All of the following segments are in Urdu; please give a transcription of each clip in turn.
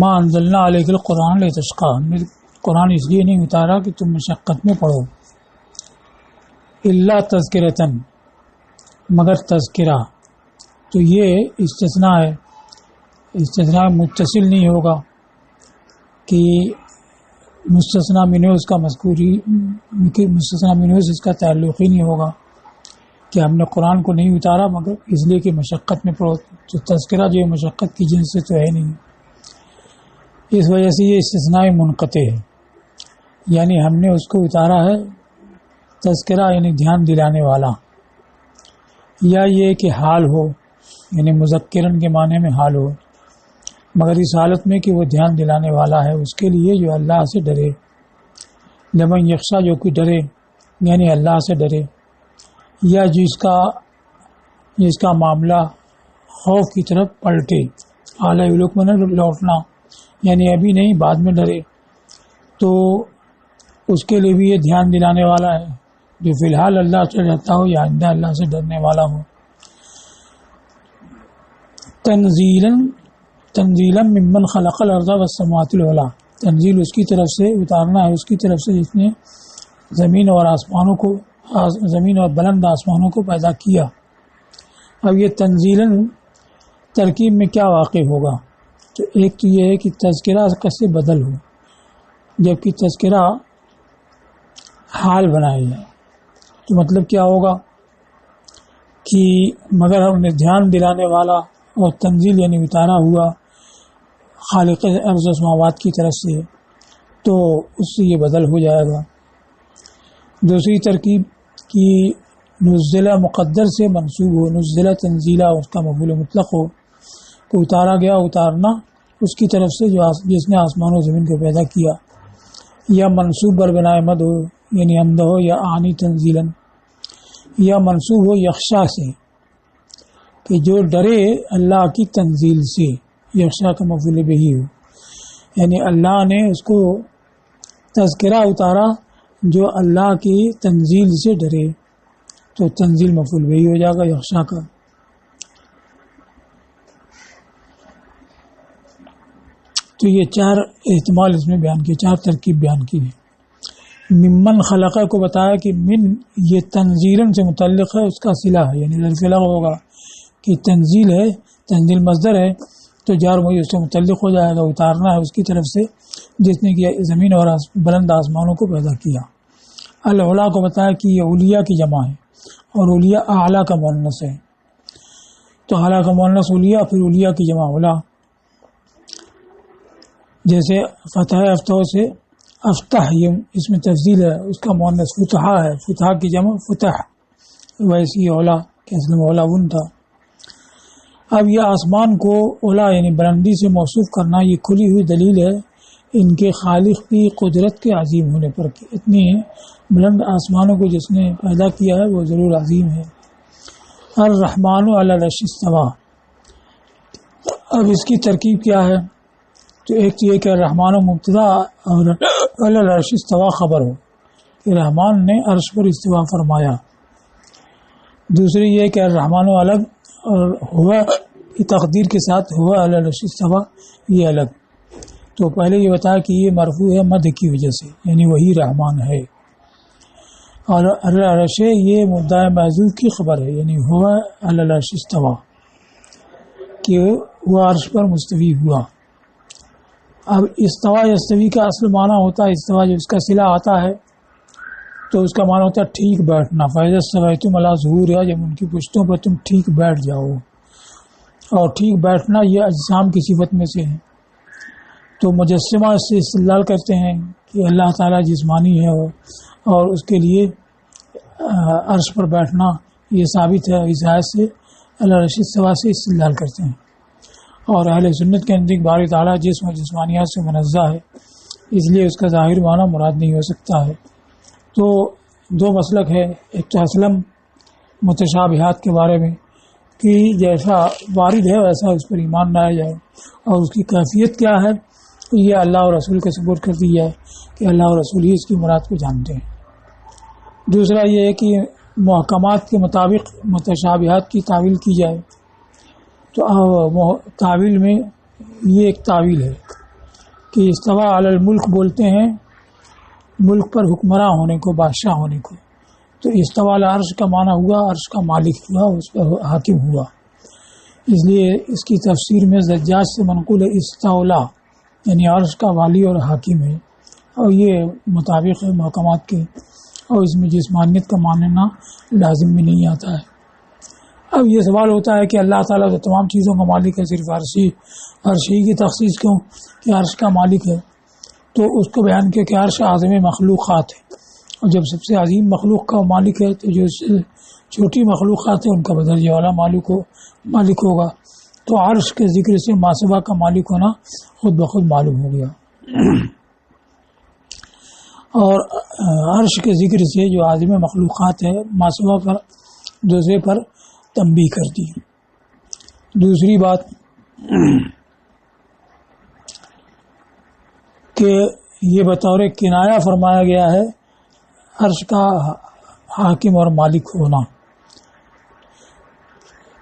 ما انزلنا علیک القرآن لتشقی، ہم نے قرآن اس لیے نہیں اتارا کہ تم مشقت میں پڑھو، الا تذکرۃ، مگر تذکرہ، تو یہ استثناء ہے، استثناء متصل نہیں ہوگا کہ مستثنی منہ اس کا مذکوری، مستثنی منہ اس کا تعلق ہی نہیں ہوگا کہ ہم نے قرآن کو نہیں اتارا مگر اس لیے کہ مشقت میں پڑھو، تو تذکرہ جو ہے مشقت کی جنس سے تو ہے نہیں، اس وجہ سے یہ استثناء منقطع ہے، یعنی ہم نے اس کو اتارا ہے تذکرہ یعنی دھیان دلانے والا، یا یہ کہ حال ہو یعنی مذکرن کے معنی میں حال ہو، مگر اس حالت میں کہ وہ دھیان دلانے والا ہے اس کے لیے جو اللہ سے ڈرے، لمن یخشا جو کہ ڈرے یعنی اللہ سے ڈرے، یا جس کا معاملہ خوف کی طرف پلٹے، اعلیٰ علوق میں لوٹنا یعنی ابھی نہیں بعد میں ڈرے، تو اس کے لیے بھی یہ دھیان دلانے والا ہے جو فی الحال اللہ سے ڈرتا ہو یا آئندہ اللہ سے ڈرنے والا ہو۔ تنزیلا ممن خلق الارض والسماوات العلی، تنزیل اس کی طرف سے اتارنا ہے، اس کی طرف سے جس نے زمین اور بلند آسمانوں کو پیدا کیا۔ اب یہ تنزیلا ترکیب میں کیا واقع ہوگا؟ تو ایک تو یہ ہے کہ تذکرہ سے بدل ہو، جبکہ تذکرہ حال بنایا جائے، تو مطلب کیا ہوگا کہ مگر ہم نے دھیان دلانے والا، اور تنزیل یعنی اتارا ہوا خالق ارض و سماوات کی طرف سے، تو اس سے یہ بدل ہو جائے گا۔ دوسری ترکیب کی نزلہ مقدر سے منصوب ہو، نزلہ تنزیلہ اس کا مفعول مطلق ہو، کو اتارا گیا، اتارنا اس کی طرف سے جس نے آسمان و زمین کو پیدا کیا، یا منصوب بر بنائے مد ہو یعنی حمد ہو، یا آنی تنزیلاً، یا منصوب ہو یخشا سے کہ جو ڈرے اللہ کی تنزیل سے، یخشا کا مفعول بہی ہو، یعنی اللہ نے اس کو تذکرہ اتارا جو اللہ کی تنزیل سے ڈرے، تو تنزیل مفعول بہی ہو جائے گا یخشا کا۔ تو یہ چار احتمال اس میں بیان کیے، چار ترکیب بیان کی ہے۔ ممن خلقہ کو بتایا کہ من یہ تنزیلاً سے متعلق ہے، اس کا صلہ ہے یعنی ظرف لغو ہوگا کہ تنزیل ہے، تنزیل مصدر ہے تو جار وہی اس سے متعلق ہو جائے گا، اتارنا ہے اس کی طرف سے جس نے کیا زمین اور بلند آسمانوں کو پیدا کیا۔ العلا کو بتایا کہ یہ اولیاء کی جمع ہے، اور اولیاء اعلیٰ کا مؤنث ہے، تو اعلیٰ کا مؤنث اولیاء، پھر اولیاء کی جمع اولا، جیسے فتح افتح سے افتح، یہ اس میں تفضیل ہے، اس کا مؤنث فتحہ ہے، فتح کی جمع فتح، ویسی اولا کہ اصل میں اولا ون تھا۔ اب یہ آسمان کو اولا یعنی بلندی سے موصوف کرنا، یہ کھلی ہوئی دلیل ہے ان کے خالق کی قدرت کے عظیم ہونے پر، کہ اتنی بلند آسمانوں کو جس نے پیدا کیا ہے وہ ضرور عظیم ہے۔ الرحمن علی العرش استویٰ، اب اس کی ترکیب کیا ہے؟ تو ایک تو یہ کہ الرحمن و مبتدا اور علی العرش استویٰ خبر ہو کہ رحمان نے عرش پر استوا فرمایا، دوسری یہ کہ الرحمن و الگ اور ہوا کی تقدیر کے ساتھ ہوا علی العرش استویٰ یہ الگ، تو پہلے یہ بتایا کہ یہ مرفوع ہے مد کی وجہ سے یعنی وہی رحمان ہے، اور علی العرش یہ مبتدا محذوف کی خبر ہے یعنی ہوا علی العرش استویٰ کہ وہ عرش پر مستوی ہوا۔ اب استوا یستوی کا اصل معنی ہوتا ہے استوا، جب اس کا صلہ آتا ہے تو اس کا معنی ہوتا ہے ٹھیک بیٹھنا، فَإِذَا اسْتَوَيْتُمْ عَلَىٰ ظُهُورِهَا، جب ان کی پشتوں پر تم ٹھیک بیٹھ جاؤ، اور ٹھیک بیٹھنا یہ اجسام کی صفت میں سے ہے، تو مجسمہ اس سے استدلال کرتے ہیں کہ اللہ تعالیٰ جسمانی ہے اور اس کے لیے عرش پر بیٹھنا یہ ثابت ہے، اس آیت سے اللہ رشید سوا سے استدلال کرتے ہیں، اور اہل سنت کے نزدیک باری تعالیٰ جسم و جسمانیات سے منزہ ہے، اس لیے اس کا ظاہر معنی مراد نہیں ہو سکتا ہے۔ تو دو مسلک ہے، ایک تو اسلم متشابہات کے بارے میں کہ جیسا وارد ہے ویسا اس پر ایمان لایا جائے، اور اس کی کیفیت کیا ہے یہ اللہ اور رسول کے سپورٹ کر دی جائے کہ اللہ اور رسول ہی اس کی مراد کو جانتے ہیں۔ دوسرا یہ ہے کہ محکمات کے مطابق متشابہات کی تعویل کی جائے، تو تعویل میں یہ ایک تعویل ہے کہ استوا علی الملک بولتے ہیں ملک پر حکمراں ہونے کو، بادشاہ ہونے کو، تو استوا علی عرش کا معنی ہوا عرش کا مالک ہوا، اس پر حاکم ہوا. اس لیے اس کی تفسیر میں زجاج سے منقول ہے استولا، یعنی عرش کا والی اور حاکم ہے، اور یہ مطابق ہے محکمات کے، اور اس میں جسمانیت کا ماننا لازم بھی نہیں آتا ہے. اب یہ سوال ہوتا ہے کہ اللہ تعالیٰ تو تمام چیزوں کا مالک ہے، صرف عرشی کی تخصیص کیوں کہ عرش کا مالک ہے؟ تو اس کو بیان کیا کہ عرش اعظم مخلوقات ہے، اور جب سب سے عظیم مخلوق کا مالک ہے تو جو چھوٹی مخلوقات ہیں ان کا بدرجہ والا مالک ہوگا. تو عرش کے ذکر سے ماسوا کا مالک ہونا خود بخود معلوم ہو گیا، اور عرش کے ذکر سے جو عظیم مخلوقات ہے ماسوا پر دوسرے پر تنبیہ کرتی ہے. دوسری بات کہ یہ بطور کنایہ فرمایا گیا ہے عرش کا حاکم اور مالک ہونا،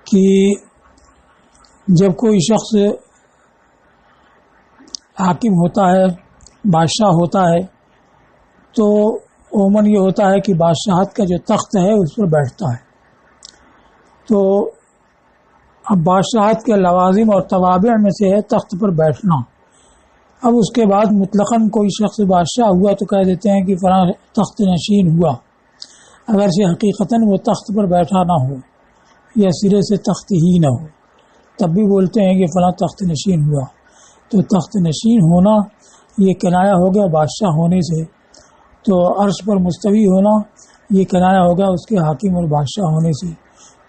کہ جب کوئی شخص حاکم ہوتا ہے، بادشاہ ہوتا ہے، تو عموماً یہ ہوتا ہے کہ بادشاہت کا جو تخت ہے اس پر بیٹھتا ہے. تو اب بادشاہت کے لوازم اور توابع میں سے ہے تخت پر بیٹھنا. اب اس کے بعد مطلقاً کوئی شخص بادشاہ ہوا تو کہہ دیتے ہیں کہ فلاں تخت نشین ہوا، اگرچہ حقیقتاً وہ تخت پر بیٹھا نہ ہو یا سرے سے تخت ہی نہ ہو، تب بھی بولتے ہیں کہ فلاں تخت نشین ہوا. تو تخت نشین ہونا یہ کنایہ ہو گیا بادشاہ ہونے سے، تو عرش پر مستوی ہونا یہ کنایہ ہوگا اس کے حاکم اور بادشاہ ہونے سے.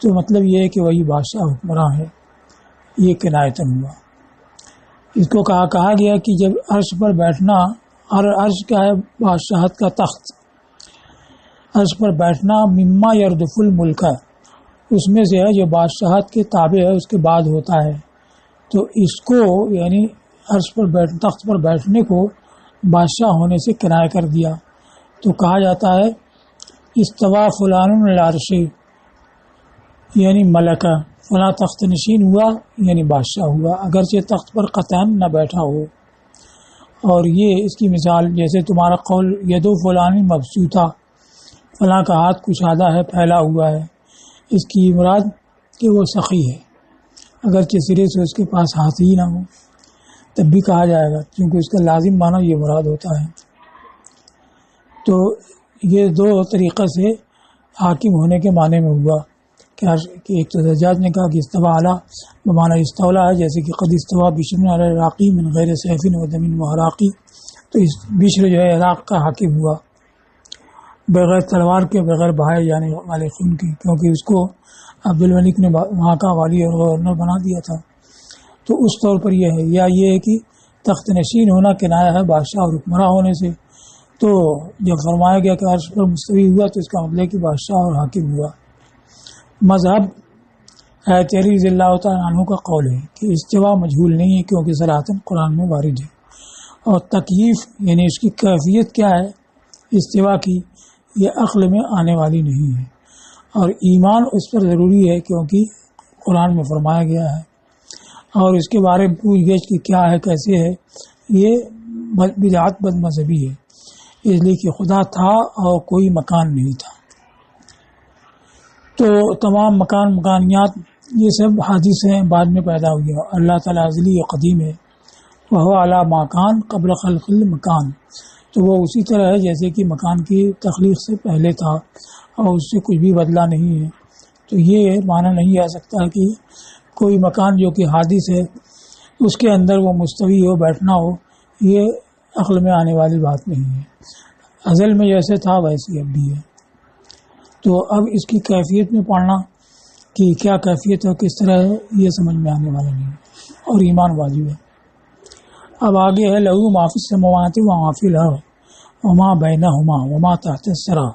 تو مطلب یہ ہے کہ وہی بادشاہ حکمراں ہے، یہ کنایتاً ہوا. اس کو کہا گیا کہ جب عرش پر بیٹھنا، اور عرش کا ہے بادشاہت کا تخت، عرش پر بیٹھنا مما یردف الملک ہے، اس میں سے ہے جو بادشاہت کے تابع ہے اس کے بعد ہوتا ہے. تو اس کو یعنی عرش پر تخت پر بیٹھنے کو بادشاہ ہونے سے کنایہ کر دیا. تو کہا جاتا ہے استوا فلان العرش، یعنی ملکہ فلاں تخت نشین ہوا یعنی بادشاہ ہوا، اگرچہ تخت پر قطعاً نہ بیٹھا ہو. اور یہ اس کی مثال جیسے تمہارا قول یدو فلانی مبسوطہ، فلاں کا ہاتھ کشادہ ہے، پھیلا ہوا ہے، اس کی مراد کہ وہ سخی ہے، اگرچہ سرے سے اس کے پاس ہاتھ ہی نہ ہو تب بھی کہا جائے گا، کیونکہ اس کا لازم معنی یہ مراد ہوتا ہے. تو یہ دو طریقے سے حاکم ہونے کے معنی میں ہوا کہ ایک تو زجاج نے کہا کہ استوا اعلیٰ بمعنی استولا ہے، جیسے کہ قد استوا بشر علی العراقی من غیر سیف و دم و حراقی، تو اس بشر جو ہے عراق کا حاکم ہوا بغیر تلوار کے، بغیر بہائے یعنی والے خون کی، کیونکہ اس کو عبد الملک نے وہاں کا والی اور گورنر بنا دیا تھا. تو اس طور پر یہ ہے، یا یہ ہے کہ تخت نشین ہونا کنایہ ہے بادشاہ اور حکمراں ہونے سے. تو جب فرمایا گیا کہ عرش پر مستوی ہوا تو اس کا مطلب ہے کہ بادشاہ اور حاکم ہوا. مذہب حضرت علی رضی اللہ تعالیٰ عنہ کا قول ہے کہ استوا مجہول نہیں ہے، کیونکہ صراحتاً قرآن میں وارد ہے، اور تکییف یعنی اس کی کیفیت کیا ہے استوا کی، یہ عقل میں آنے والی نہیں ہے، اور ایمان اس پر ضروری ہے کیونکہ قرآن میں فرمایا گیا ہے. اور اس کے بارے میں پوچھ گچھ کہ کیا ہے کیسے ہے، یہ بدعت بد مذہبی ہے، اس لیے کہ خدا تھا اور کوئی مکان نہیں تھا. تو تمام مکانیات یہ سب حادثے بعد میں پیدا ہوئی ہیں. اللہ تعالیٰ ازلی و قدیم ہے، وہ اعلیٰ مکان قبل خلق المکان، تو وہ اسی طرح ہے جیسے کہ مکان کی تخلیق سے پہلے تھا اور اس سے کچھ بھی بدلا نہیں ہے. تو یہ مانا نہیں آ سکتا کہ کوئی مکان جو کہ حادث ہے اس کے اندر وہ مستوی ہو، بیٹھنا ہو، یہ عقل میں آنے والی بات نہیں ہے. ازل میں جیسے تھا ویسے اب بھی ہے. تو اب اس کی کیفیت میں پڑھنا کہ کیا کیفیت ہے کس طرح ہے یہ سمجھ میں آنے والا نہیں ہے، اور ایمان واجب ہے. اب آگے ہے لہو ما فی السماوات و ما فی الارض وما بینہما وما تحت الثری.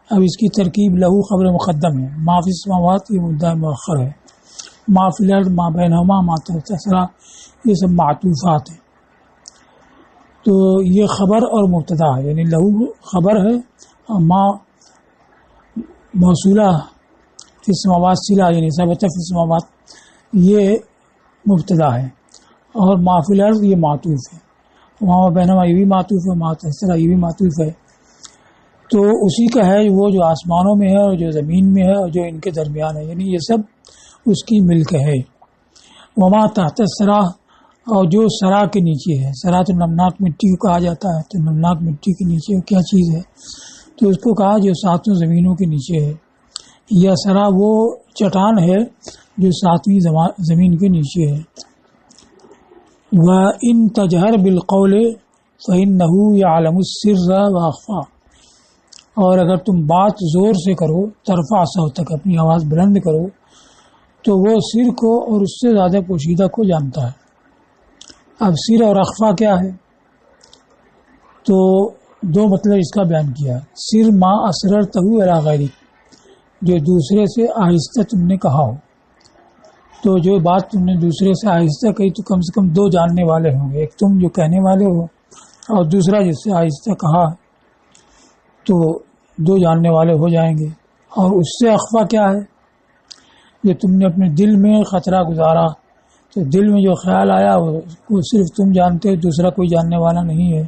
اب اس کی ترکیب لہو خبر مقدم ہے، ما فی السماوات یہ مدعا مؤخر ہے، ما فی الارض ما بینہما ما تحت الثری یہ سب معطوفات ہیں. تو یہ خبر اور مبتدا ہے، یعنی لہو خبر ہے اور ما موصولہ فی السماوات صلہ یعنی ثبت فی السماوات یہ مبتدا ہے، اور ما فی الارض یہ معطوف ہے. وہاں بینما یہ بھی معطوف ہے، ما تحسرا یہ بھی معطوف ہے، تو اسی کا ہے وہ جو آسمانوں میں ہے اور جو زمین میں ہے اور جو ان کے درمیان ہے، یعنی یہ سب اس کی ملک ہے۔ وما تحت الثری، اور جو سرا کے نیچے ہے، سرا تو نمناک مٹی کو کہا جاتا ہے، تو نمناک مٹی کے نیچے کیا چیز ہے، تو اس کو کہا جو ساتوں زمینوں کے نیچے ہے، یا سرا وہ چٹان ہے جو ساتویں زمین کے نیچے ہے۔ وَإِن تَجْهَرْ بِالْقَوْلِ فَإِنَّهُ يَعْلَمُ السِّرَّ وَأَخْفَى، اور اگر تم بات زور سے کرو، ترفع صوتک، اپنی آواز بلند کرو، تو وہ سر کو اور اس سے زیادہ پوشیدہ کو جانتا ہے۔ اب سر اور اخفا کیا ہے؟ تو دو مطلب اس کا بیان کیا ہے۔ سر ما اسررتہ علی غیرک، جو دوسرے سے آہستہ تم نے کہا ہو، تو جو بات تم نے دوسرے سے آہستہ کہی تو کم سے کم دو جاننے والے ہوں گے، ایک تم جو کہنے والے ہو اور دوسرا جس سے آہستہ کہا، تو دو جاننے والے ہو جائیں گے۔ اور اس سے اخفا کیا ہے؟ جو تم نے اپنے دل میں خطرہ گزارا، تو دل میں جو خیال آیا وہ صرف تم جانتے ہو، دوسرا کوئی جاننے والا نہیں ہے،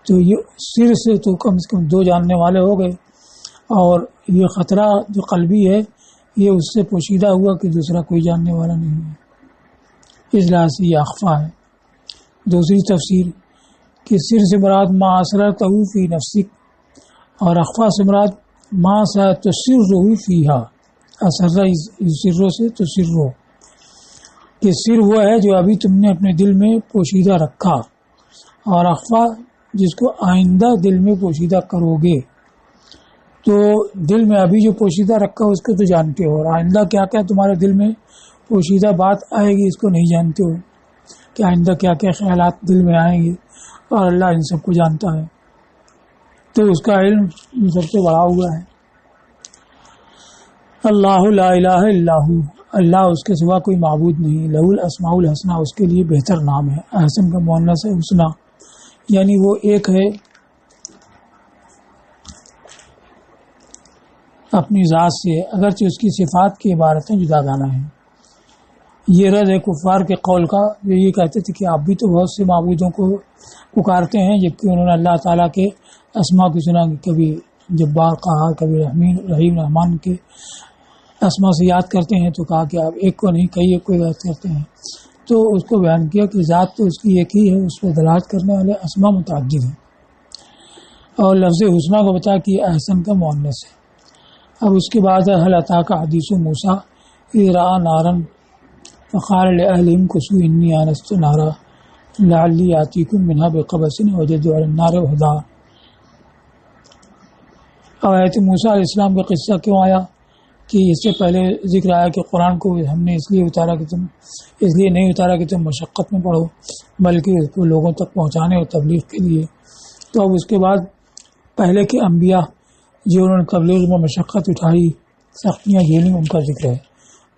تو یہ سر سے تو کم سے کم دو جاننے والے ہو گئے، اور یہ خطرہ جو قلبی ہے یہ اس سے پوشیدہ ہوا کہ دوسرا کوئی جاننے والا نہیں ہے، اس لحاظ سے یہ اخفا ہے۔ دوسری تفسیر کہ سر سے مراد ما اسررتہ فی نفسک، اور اخفا سے مراد ما ستسرہ فیہا، اسرہ سرو سے تو سرو، کہ سر وہ ہے جو ابھی تم نے اپنے دل میں پوشیدہ رکھا، اور اخفا جس کو آئندہ دل میں پوشیدہ کرو گے۔ تو دل میں ابھی جو پوشیدہ رکھا اس کو تو جانتے ہو، اور آئندہ کیا کیا تمہارے دل میں پوشیدہ بات آئے گی اس کو نہیں جانتے ہو، کہ آئندہ کیا کیا خیالات دل میں آئیں گے، اور اللہ ان سب کو جانتا ہے، تو اس کا علم ان سب سے بڑا ہوا ہے۔ اللہ لا الہ الا ہو، اللہ اس کے سوا کوئی معبود نہیں، لہ الاسماء الحسنی، اس کے لیے بہتر نام ہے، احسن کا مؤنث ہے حسنی، یعنی وہ ایک ہے اپنی ذات سے، اگرچہ اس کی صفات کی عبارتیں جدا گانا ہیں۔ یہ رد ہے کفار کے قول کا، جو یہ کہتے تھے کہ آپ بھی تو بہت سے معبودوں کو پکارتے ہیں، جبکہ انہوں نے اللہ تعالیٰ کے اسماء کی سنا، کبھی جبار قہار، کبھی رحیم رحمان کے اسماء سے یاد کرتے ہیں، تو کہا کہ آپ ایک کو نہیں کئی ایک کو یاد کرتے ہیں، تو اس کو بیان کیا کہ ذات تو اس کی ایک ہی ہے، اس پہ دلالت کرنے والے اسماء متعدد ہیں، اور لفظ حسنہ کو بتا کہ یہ احسن کا مؤنث ہے۔ اب اس کے بعد هل اتاک حدیث موسیٰ اذ رأى نارا فقال لأهلهم كثوا انی آنست نارا لعلی آتیکم منها بقبس وجدت علی النار ہدی۔ اب آیت موسیٰ علیہ السلام کا قصہ کیوں آیا؟ کہ اس سے پہلے ذکر آیا کہ قرآن کو ہم نے اس لیے نہیں اتارا کہ تم مشقت میں پڑھو، بلکہ اس کو لوگوں تک پہنچانے اور تبلیغ کے لیے۔ تو اب اس کے بعد پہلے کے انبیاء جو انہوں نے تبلیغ میں مشقت اٹھائی، سختیاں جھیلی، ان کا ذکر ہے۔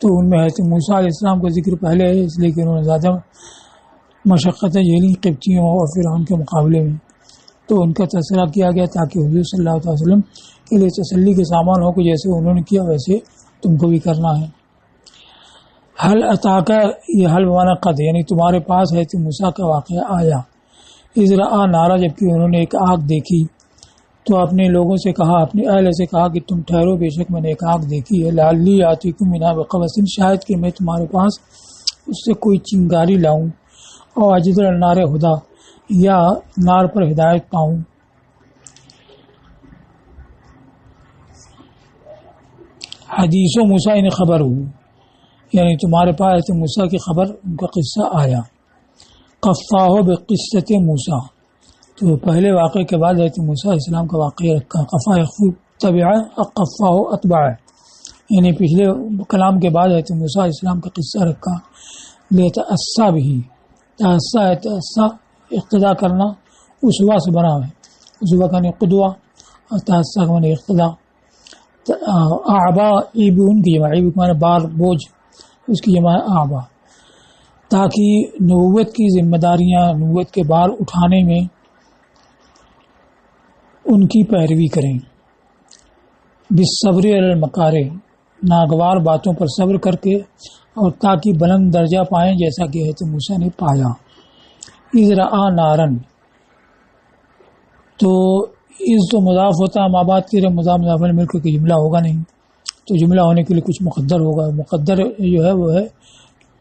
تو ان میں حضرت موسیٰ علیہ السلام کا ذکر پہلے ہے، اس لیے کہ انہوں نے زیادہ مشقتیں جھیلی قبطیوں اور فرعون کے مقابلے میں، تو ان کا تذکرہ کیا گیا تاکہ حضور صلی اللہ علیہ وسلم کے لیے تسلی کے سامان ہو کہ جیسے انہوں نے کیا ویسے تم کو بھی کرنا ہے۔ حل اتاکا، یہ حل بمانا قد، یعنی تمہارے پاس حضرت موسیٰ کا واقعہ آیا، اذ رأى نارا، جبکہ انہوں نے ایک آگ دیکھی، تو اپنے لوگوں سے کہا، اپنے اہل سے کہا کہ تم ٹھہرو، بے شک میں نے ایک آگ دیکھی ہے، لعلی آتیکم منہا بقبس، شاید کہ میں تمہارے پاس اس سے کوئی چنگاری لاؤں، اور اجد علی النار ہدی، یا نار پر ہدایت پاؤں۔ حدیث و موسیٰ ان خبر ہو، یعنی تمہارے پاس حضرت موسیٰ کی خبر، ان کا قصہ آیا۔ قفاہ بقصۃ موسیٰ، تو پہلے واقعے کے بعد حضرت موسیٰ علیہ السلام کا واقعہ رکھا، قفا یخفو تبعہ قفاہ اتباع، یعنی پچھلے کلام کے بعد حضرت موسیٰ علیہ السلام کا قصہ رکھا۔ لیتأسیٰ بہ، تأسیٰ ہے، تأسیٰ اقتدا کرنا، اسوہ سے بنا ہے، اسوہ کا معنی قدوہ، اور تأسیٰ کا معنی اقتدا۔ اعبا، ایبون کی جمع، ایب کا معنی بار، بوجھ، اس کی جمع اعبا، تاکہ نبوت کی ذمہ داریاں، نبوت کے بار اٹھانے میں ان کی پیروی کریں۔ بالصبر علی المکارہ، ناگوار باتوں پر صبر کر کے، اور تاکہ بلند درجہ پائیں جیسا کہ حضرت موسیٰ نے پایا۔ اذ رأى نارا، تو اس جو مضاف ہوتا ہے ماں بعد کی مضاف مل کر کے جملہ ہوگا نہیں، تو جملہ ہونے کے لیے کچھ مقدر ہوگا. مقدر جو ہے وہ ہے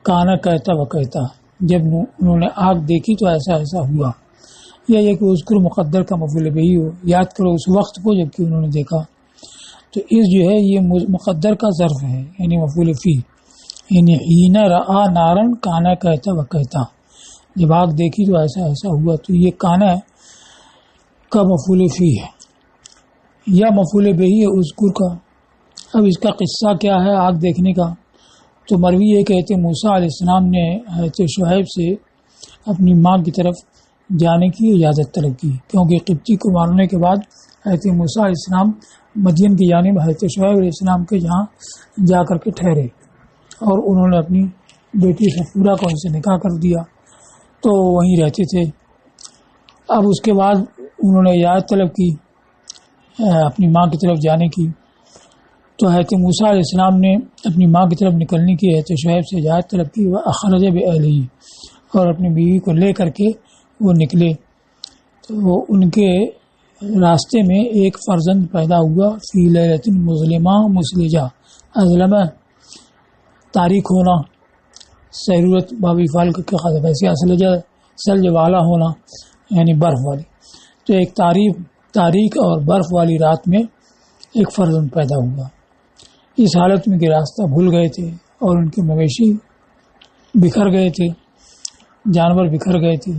کانا کہتا و کہتا، جب انہوں نے آگ دیکھی تو ایسا ایسا ہوا. یہ کہ اذکر مقدر کا مفعول بہی ہو، یاد کرو اس وقت کو جب کہ انہوں نے دیکھا. تو اس جو ہے یہ مقدر کا ظرف ہے، یعنی مفعول فی، یعنی حین رآ نارن کانا کہتا و کہتا، جب آگ دیکھی تو ایسا ایسا ہوا. تو یہ کانا کا مفعول فی ہے یا مفعول بہی ہے اذکر کا. اب اس کا قصہ کیا ہے آگ دیکھنے کا؟ تو مروی یہ کہتے موسیٰ علیہ السلام نے حضرت شعیب سے اپنی ماں کی طرف جانے کی اجازت طلب کی، کیونکہ قبطی کو مارنے کے بعد حضرت موسیٰ علیہ السلام مدین کی جانب حضرت شعیب علیہ السلام کے جہاں جا کر کے ٹھہرے، اور انہوں نے اپنی بیٹی صفورہ کو ان سے نکاح کر دیا، تو وہیں رہتے تھے. اب اس کے بعد انہوں نے اجازت طلب کی اپنی ماں کی طرف جانے کی. تو حضرت موسیٰ علیہ السلام نے اپنی ماں کی طرف نکلنے کی حضرت شعیب سے اجازت طلب کی، وہ اخرج بأہلہ، اور اپنی بیوی کو لے کر کے وہ نکلے. تو ان کے راستے میں ایک فرزند پیدا ہوا، فی لیلۃ مظلمہ مسلجہ، ازلمہ تاریک ہونا، سیرورت بابی فال کے خاطر ایسے اسلجہ سلج والا ہونا یعنی برف والی. تو ایک تاریک اور برف والی رات میں ایک فرزند پیدا ہوا. اس حالت میں کہ راستہ بھول گئے تھے اور ان کے مویشی بکھر گئے تھے، جانور بکھر گئے تھے،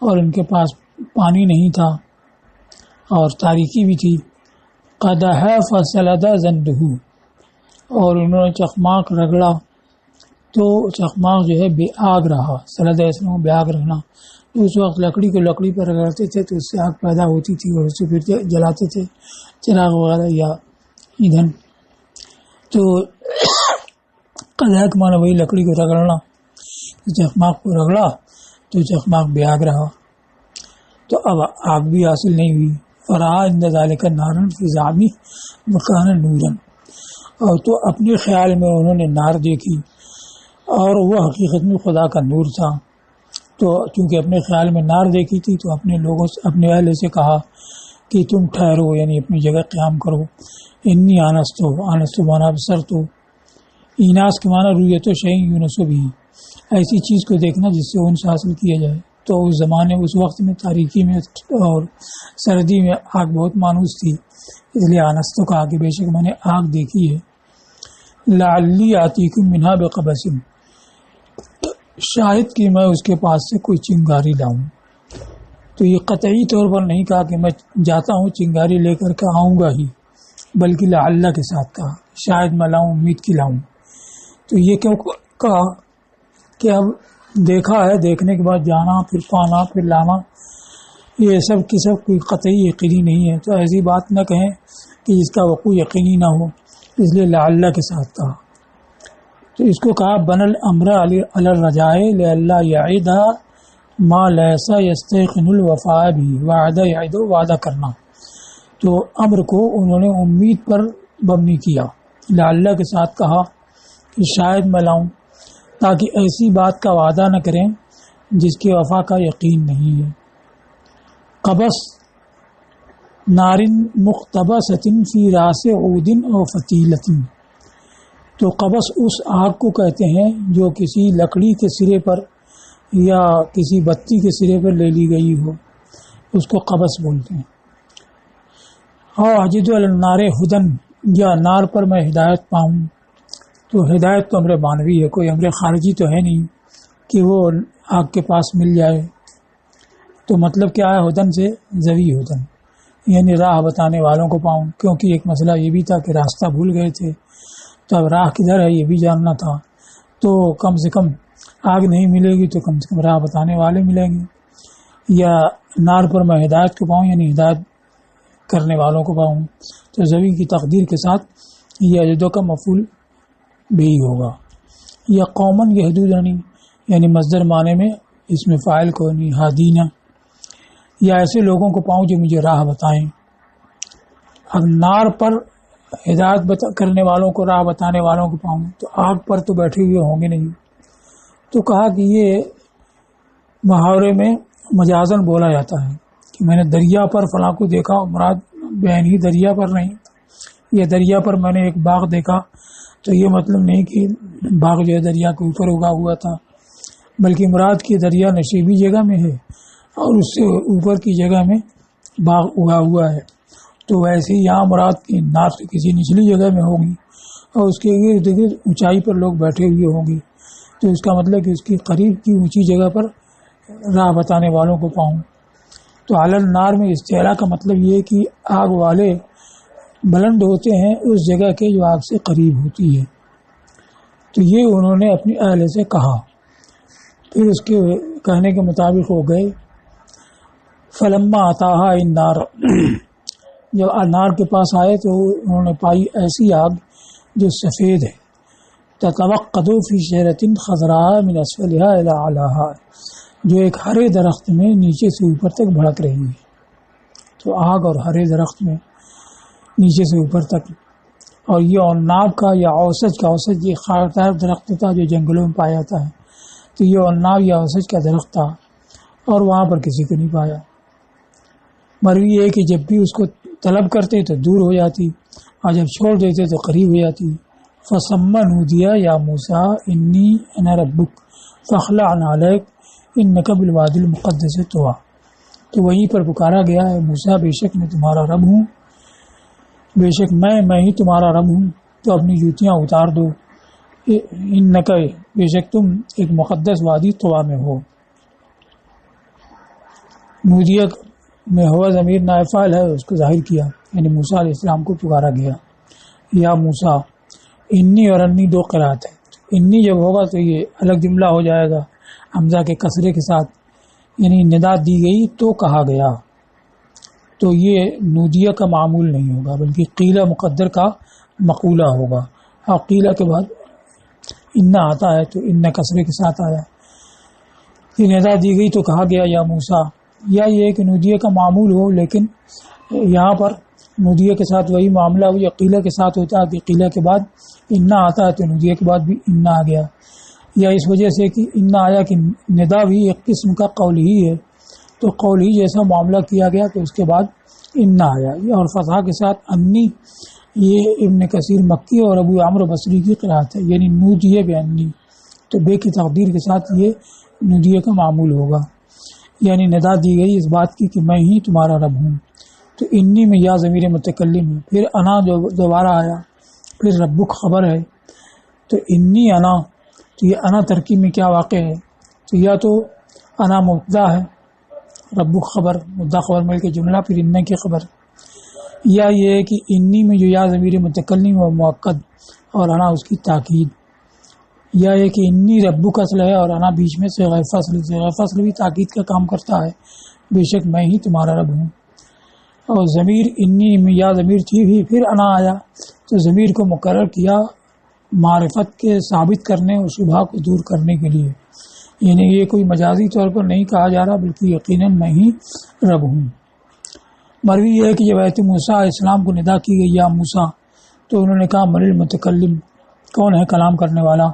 اور ان کے پاس پانی نہیں تھا اور تاریکی بھی تھی. قدح فسلد زندہ، اور انہوں نے چخماق رگڑا تو چخماق جو ہے بے آگ رہا. سلد اس میں بے آگ رہنا، تو اس وقت لکڑی کو لکڑی پر رگڑتے تھے تو اس سے آگ پیدا ہوتی تھی اور اسے پھر جلاتے تھے، چراغ وغیرہ یا ایندھن. تو قدح کا معنی وہی لکڑی کو رگڑنا، چخماق کو رگڑا تو چخماق بے آگ رہا. تو اب آگ بھی حاصل نہیں ہوئی. فرآ عند ذالک نارن فی زعمی وکان نورن، اور تو اپنے خیال میں انہوں نے نار دیکھی اور وہ حقیقت میں خدا کا نور تھا. تو چونکہ اپنے خیال میں نار دیکھی تھی تو اپنے لوگوں سے، اپنے اہل سے کہا کہ تم ٹھہرو، یعنی اپنی جگہ قیام کرو. انی آنستو مانا بسر، تو ایناس کے معنی رویت و شیء یونس بھی، ایسی چیز کو دیکھنا جس سے انس حاصل کیا جائے. تو اس زمانے اس وقت میں تاریکی میں اور سردی میں آگ بہت مانوس تھی، اس لیے آنستو کہا کہ بے شک میں نے آگ دیکھی ہے. لعلی آتیکم منہا بقبس، شاید کہ میں اس کے پاس سے کوئی چنگاری لاؤں. تو یہ قطعی طور پر نہیں کہا کہ میں جاتا ہوں چنگاری لے کر کے آؤں گا ہی، بلکہ لعل کے ساتھ کہا شاید میں لاؤں، امید کی لاؤں. تو یہ کیوں کہا کہ اب دیکھا ہے، دیکھنے کے بعد جانا پھر پانا پھر لانا، یہ سب کی سب کوئی قطعی یقینی نہیں ہے. تو ایسی بات نہ کہیں کہ جس کا وقوع یقینی نہ ہو، اس لیے لعل کے ساتھ کہا. تو اس کو کہا بن الامر علی الرجائے لئلا یعیدہ ما لیسا یستیقن الوفاء بھی، وعدہ یعید، وعدہ کرنا. تو امر کو انہوں نے امید پر مبنی کیا، لعل کے ساتھ کہا کہ شاید میں لاؤں، تاکہ ایسی بات کا وعدہ نہ کریں جس کے وفا کا یقین نہیں ہے. قبس نارن مقتبست فی راس عود او فتیلۃ، تو قبس اس آگ کو کہتے ہیں جو کسی لکڑی کے سرے پر یا کسی بتی کے سرے پر لے لی گئی ہو، اس کو قبس بولتے ہیں. اور اجد النار ہدن، یا نار پر میں ہدایت پاؤں. تو ہدایت تو امر معنوی ہے، کوئی امر خارجی تو ہے نہیں کہ وہ آگ کے پاس مل جائے. تو مطلب کیا ہے ہدن سے؟ زوی ہدن، یعنی راہ بتانے والوں کو پاؤں. کیونکہ ایک مسئلہ یہ بھی تھا کہ راستہ بھول گئے تھے، تو اب راہ کدھر ہے یہ بھی جاننا تھا. تو کم سے کم آگ نہیں ملے گی تو کم سے کم راہ بتانے والے ملیں گے. یا نار پر میں ہدایت کو پاؤں، یعنی ہدایت کرنے والوں کو پاؤں. تو زوی کی تقدیر کے ساتھ یہ اجدو کا مفعول بھی ہوگا. یا قومن یہدوننی، یعنی مصدر معنی میں اس میں فاعل کو نہیں ہادینہ، یا ایسے لوگوں کو پاؤں جو مجھے راہ بتائیں. اب نار پر ہدایت کرنے والوں کو، راہ بتانے والوں کو پاؤں، تو آگ پر تو بیٹھے ہوئے ہوں گے نہیں. تو کہا کہ یہ محاورے میں مجازن بولا جاتا ہے کہ میں نے دریا پر فلاں کو دیکھا، مراد بین ہی دریا پر نہیں، یہ دریا پر میں نے ایک باغ دیکھا، تو یہ مطلب نہیں کہ باغ جو ہے دریا کے اوپر اگا ہوا تھا، بلکہ مراد کی دریا نشیبی جگہ میں ہے اور اس سے اوپر کی جگہ میں باغ اگا ہوا ہے، تو ویسے ہی یہاں مراد کی نار سے کسی نچلی جگہ میں ہوگی اور اس کے ارد گرد اونچائی پر لوگ بیٹھے ہوئے ہوں گے، تو اس کا مطلب کہ اس کی قریب کی اونچی جگہ پر راہ بتانے والوں کو پاؤں۔ تو علی النار میں استعلا کا مطلب یہ ہے کہ آگ والے بلند ہوتے ہیں اس جگہ کے جو آگ سے قریب ہوتی ہے، تو یہ انہوں نے اپنی اہل سے کہا۔ پھر اس کے کہنے کے مطابق ہو گئے، فلما اتاہا النار، جب انار کے پاس آئے تو انہوں نے پائی ایسی آگ جو سفید ہے، تتوقد فی شجرۃ خضراء من اسفلها الی اعلاها، جو ایک ہرے درخت میں نیچے سے اوپر تک بھڑک رہی ہے۔ تو آگ اور ہرے درخت میں نیچے سے اوپر تک، اور یہ عناب کا یا اوسج کا، اوسج یہ خاردار درخت تھا جو جنگلوں میں پایا جاتا ہے، تو یہ عناب یا اوسج کا درخت تھا اور وہاں پر کسی کو نہیں پایا۔ مروی یہ کہ جب بھی اس کو طلب کرتے تو دور ہو جاتی اور جب چھوڑ دیتے تو قریب ہو جاتی۔ فَسَمَّ نُودِيَ يَا مُوسَىٰ إِنِّي أَنَا رَبُّكَ فَاخْلَعْ عَلَيْكَ إِنَّكَ بِالْوَادِ الْمُقَدَّسِ طُوًى، تو وہیں پر پکارا گیا ہے، موسیٰ بے شک میں تمہارا رب ہوں، بے شک میں ہی تمہارا رب ہوں، تو اپنی جوتیاں اتار دو، انک بے شک تم ایک مقدس وادی طوا میں ہو۔ نودیہ میں ہوا ضمیر نائب فاعل ہے، اس کو ظاہر کیا، یعنی موسیٰ علیہ السلام کو پکارا گیا، یا موسیٰ۔ انی اور انی دو قرات ہے، انی جب ہوگا تو یہ الگ جملہ ہو جائے گا حمزہ کے کسرے کے ساتھ، یعنی ندا دی گئی تو کہا گیا، تو یہ نودیہ کا معمول نہیں ہوگا بلکہ قیلہ مقدر کا مقولہ ہوگا، اور قیلہ کے بعد انا آتا ہے تو ان کسرے کے ساتھ آیا، یہ ندا دی گئی تو کہا گیا یا موسیٰ، یا یہ کہ نودیہ کا معمول ہو لیکن یہاں پر نودیہ کے ساتھ وہی معاملہ ہو یا قیلہ کے ساتھ ہوتا ہے کہ قیلہ کے بعد انا آتا ہے تو نودیہ کے بعد بھی انا آ گیا، یا اس وجہ سے کہ انا آیا کہ ندا بھی ایک قسم کا قول ہی ہے، تو قول ہی جیسا معاملہ کیا گیا تو اس کے بعد انا آیا، اور فتح کے ساتھ انی، یہ ابن کثیر مکی اور ابو عمرو بصری کی قرات ہے، یعنی نودیہ بے انی، تو بے کی تقدیر کے ساتھ یہ نودیہ کا معمول ہوگا، یعنی ندا دی گئی اس بات کی کہ میں ہی تمہارا رب ہوں، تو انی میں یا ضمیر متکلم ہے، پھر انا جو دوبارہ آیا، پھر ربک خبر ہے، تو انی انا، تو یہ انا ترکیب میں کیا واقع ہے، تو یا تو انا مبتدا ہے، ربک خبر، مبتدا خبر مل کے جملہ، پھر ان کی خبر، یا یہ ہے کہ انی میں جو یا ضمیر متکلم و مؤکد اور انا اس کی تاکید، یا یہ کہ انی ربک اصل ہے اور انا بیچ میں صیغہ فصل بھی تاکید کا کام کرتا ہے، بے شک میں ہی تمہارا رب ہوں، اور ضمیر انی میں یا ضمیر تھی بھی پھر انا آیا تو ضمیر کو مقرر کیا معرفت کے ثابت کرنے اور شبہ کو دور کرنے کے لیے، یعنی یہ کوئی مجازی طور پر نہیں کہا جا رہا بلکہ یقیناً میں ہی رب ہوں۔ مروی یہ ہے کہ جب آیت موسیٰ علیہ السلام کو ندا کی گئی یا موسیٰ، تو انہوں نے کہا من المتکلم، کون ہے کلام کرنے والا،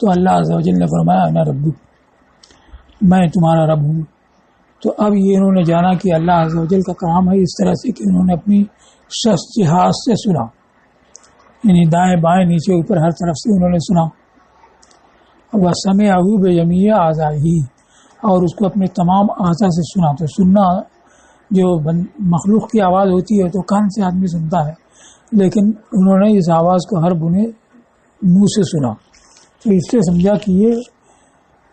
تو اللہ عز و جل نے فرمایا انا ربک، میں تمہارا رب ہوں۔ تو اب یہ انہوں نے جانا کہ اللہ عز و جل کا کلام ہے اس طرح سے کہ انہوں نے اپنی شست جہاز سے سنا، یعنی دائیں بائیں نیچے اوپر ہر طرف سے انہوں نے سنا، وَسَمِعَهُ بِجَمِيعِ أَعْضَائِهِ، اور اس کو اپنے تمام اعضاء سے سنا۔ تو سننا جو مخلوق کی آواز ہوتی ہے تو کان سے آدمی سنتا ہے، لیکن انہوں نے اس آواز کو ہر بنے منہ سے سنا، تو اس سے سمجھا کہ یہ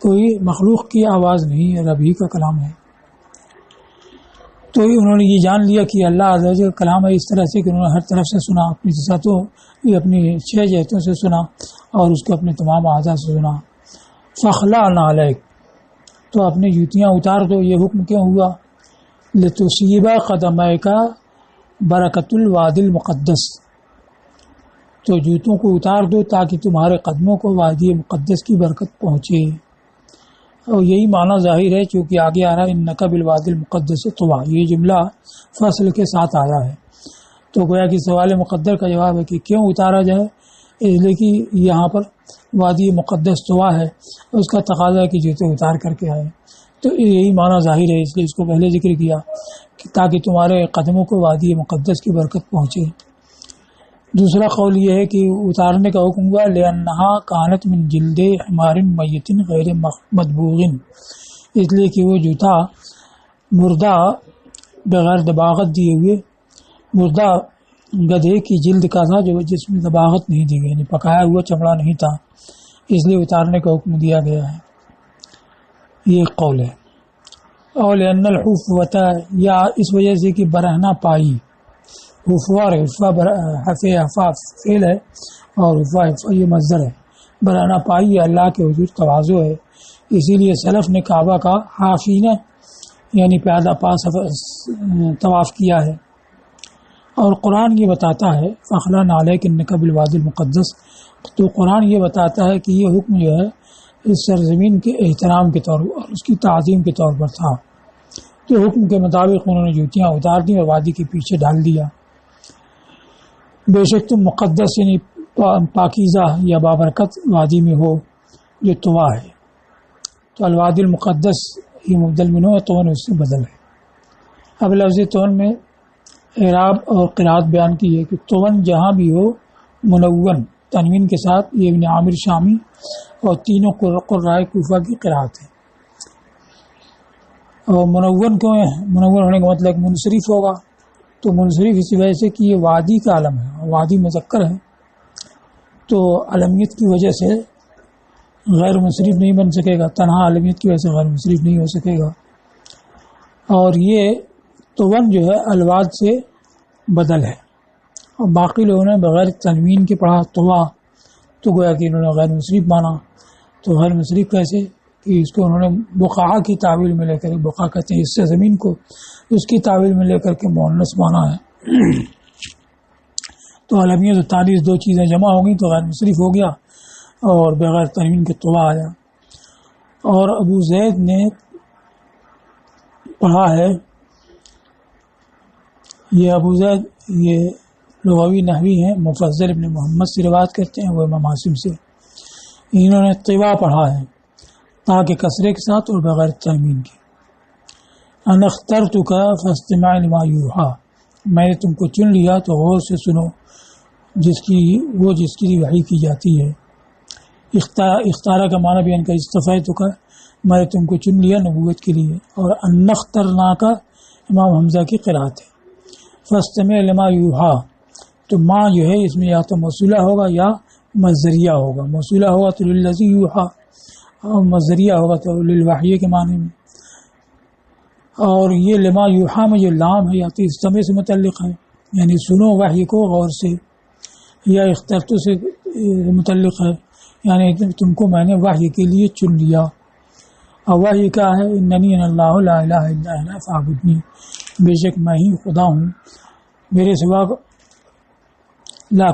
کوئی مخلوق کی آواز نہیں ہے، رب ہی کا کلام ہے۔ تو انہوں نے یہ جان لیا کہ اللہ عز و جل کا کلام ہے اس طرح سے کہ انہوں نے ہر طرف سے سنا، اپنی جساتوں اپنی 6 جہتوں سے سنا اور اس کو اپنے تمام اعضاء سے سنا۔ فَاخْلَعْنَا عَلَيْكَ، تو اپنی جوتیاں اتار دو، یہ حکم کیوں ہوا؟ لِتُصِيبَ قَدَمَيْكَ بَرَكَةُ الْوَادِ الْمُقَدَّسِ، تو جوتوں کو اتار دو تاکہ تمہارے قدموں کو وادی مقدس کی برکت پہنچے، اور یہی معنی ظاہر ہے چونکہ آگے آ رہا ہے انک بالوادی المقدس طویٰ، یہ جملہ فصل کے ساتھ آیا ہے، تو گویا کہ سوال مقدر کا جواب ہے کہ کیوں اتارا جائے، اس لیے کہ یہاں پر وادی مقدس طویٰ ہے، اس کا تقاضا ہے کہ جوتے اتار کر کے آئے، تو یہی معنی ظاہر ہے، اس لیے اس کو پہلے ذکر کیا کہ تاکہ تمہارے قدموں کو وادی مقدس کی برکت پہنچے۔ دوسرا قول یہ ہے کہ اتارنے کا حکم ہوا لأنہا کانت من جلد حمار میت غیر مدبوغ، اس لیے کہ وہ جوتا مردہ بغیر دباغت دیے ہوئے مردہ گدھے کی جلد کا تھا، جو جس میں دباغت نہیں دی گئی، یعنی پکایا ہوا چمڑا نہیں تھا، اس لیے اتارنے کا حکم دیا گیا ہے۔ یہ ایک قول ہے۔ اور لأن الحفوۃ، یا اس وجہ سے کہ برہنہ پائی، حفوار حفا فعل ہے اور حفا یہ مصدر ہے، برہنہ پائی اللہ کے حضور تواضع ہے، اسی لیے سلف نے کعبہ کا حافینہ یعنی پیادہ پا طواف کیا ہے۔ اور قرآن یہ بتاتا ہے فخلعنا علیک انک بالوادی المقدس، تو قرآن یہ بتاتا ہے کہ یہ حکم جو ہے اس سرزمین کے احترام کے طور پر اور اس کی تعظیم کے طور پر تھا، تو حکم کے مطابق انہوں نے جوتیاں اتار دی اور وادی کے پیچھے ڈال دیا۔ بے شک تم مقدس یعنی پاکیزہ یا بابرکت وادی میں ہو جو طوا ہے، تو الوادی المقدس یہ مبدل منہ ہے، تون اس سے بدل ہے۔ اب لفظ تون میں اعراب اور قرات بیان کی ہے کہ تون جہاں بھی ہو منون تنوین کے ساتھ، یہ ابن عامر شامی اور تینوں قرائے کوفہ کی قرات ہے۔ اور منون کیوں ہے؟ منون ہونے کا مطلب منصرف ہوگا، تو منصرف اسی وجہ سے کہ یہ وادی کا علم ہے اور وادی مذکر ہے، تو علمیت کی وجہ سے غیر منصرف نہیں بن سکے گا، تنہا علمیت کی وجہ سے غیر منصرف نہیں ہو سکے گا۔ اور یہ تون جو ہے الواد سے بدل ہے، اور باقی لوگوں نے بغیر تنوین کے پڑھا طوا، تو گویا کہ انہوں نے غیر منصرف مانا۔ تو غیر منصرف کیسے کہ اس کو انہوں نے بقعہ کی تعویل میں لے کر، بقعہ کہتے ہیں اس سے زمین کو، اس کی تعویل میں لے کر کے مؤنث مانا ہے۔ تو علمیت و تانیث دو چیزیں جمع ہو گئی تو غیر منصرف ہو گیا، اور بغیر تنوین کے طوا آیا۔ اور ابو زید نے پڑھا ہے، یہ ابو زید یہ لغوی نحوی ہیں، مفضل ابن محمد سے روایت کرتے ہیں، وہ امام عاصم سے، انہوں نے طوا پڑھا ہے تاکہ کسرے کے ساتھ اور بغیر تنوین کے۔ انا اخترتک فاستمع لما یوحی، میں نے تم کو چن لیا تو غور سے سنو جس کی وحی کی جاتی ہے۔ اختارہ کا معنی بیان کا استفیتک، میں نے تم کو چن لیا نبوت کے لیے، اور انا اخترناک امام حمزہ کی قرات ہے۔ فاستمع لما یوحی، تو ماں جو ہے اس میں یا تو موصولہ ہوگا یا مصدریہ ہوگا، موصولہ ہوگا تو للذی یوحی اور مصدریہ ہوگا تو للوحی کے معنی میں۔ اور یہ لما یوحی میں جو لام ہے یا تو استمع سے متعلق ہے، یعنی سنو وحی کو غور سے، یا اخترتو سے متعلق ہے، یعنی تم کو میں نے وحی کے لیے چن لیا۔ اور وحی کیا ہے؟ اننی انا اللہ لا الہ الا انا فاعبدنی، بے شک میں ہی خدا ہوں، میرے سوا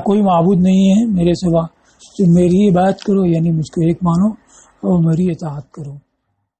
کوئی معبود نہیں ہے میرے سوا، تو میری عبادت کرو، یعنی مجھ کو ایک مانو اور میری اطاعت کرو۔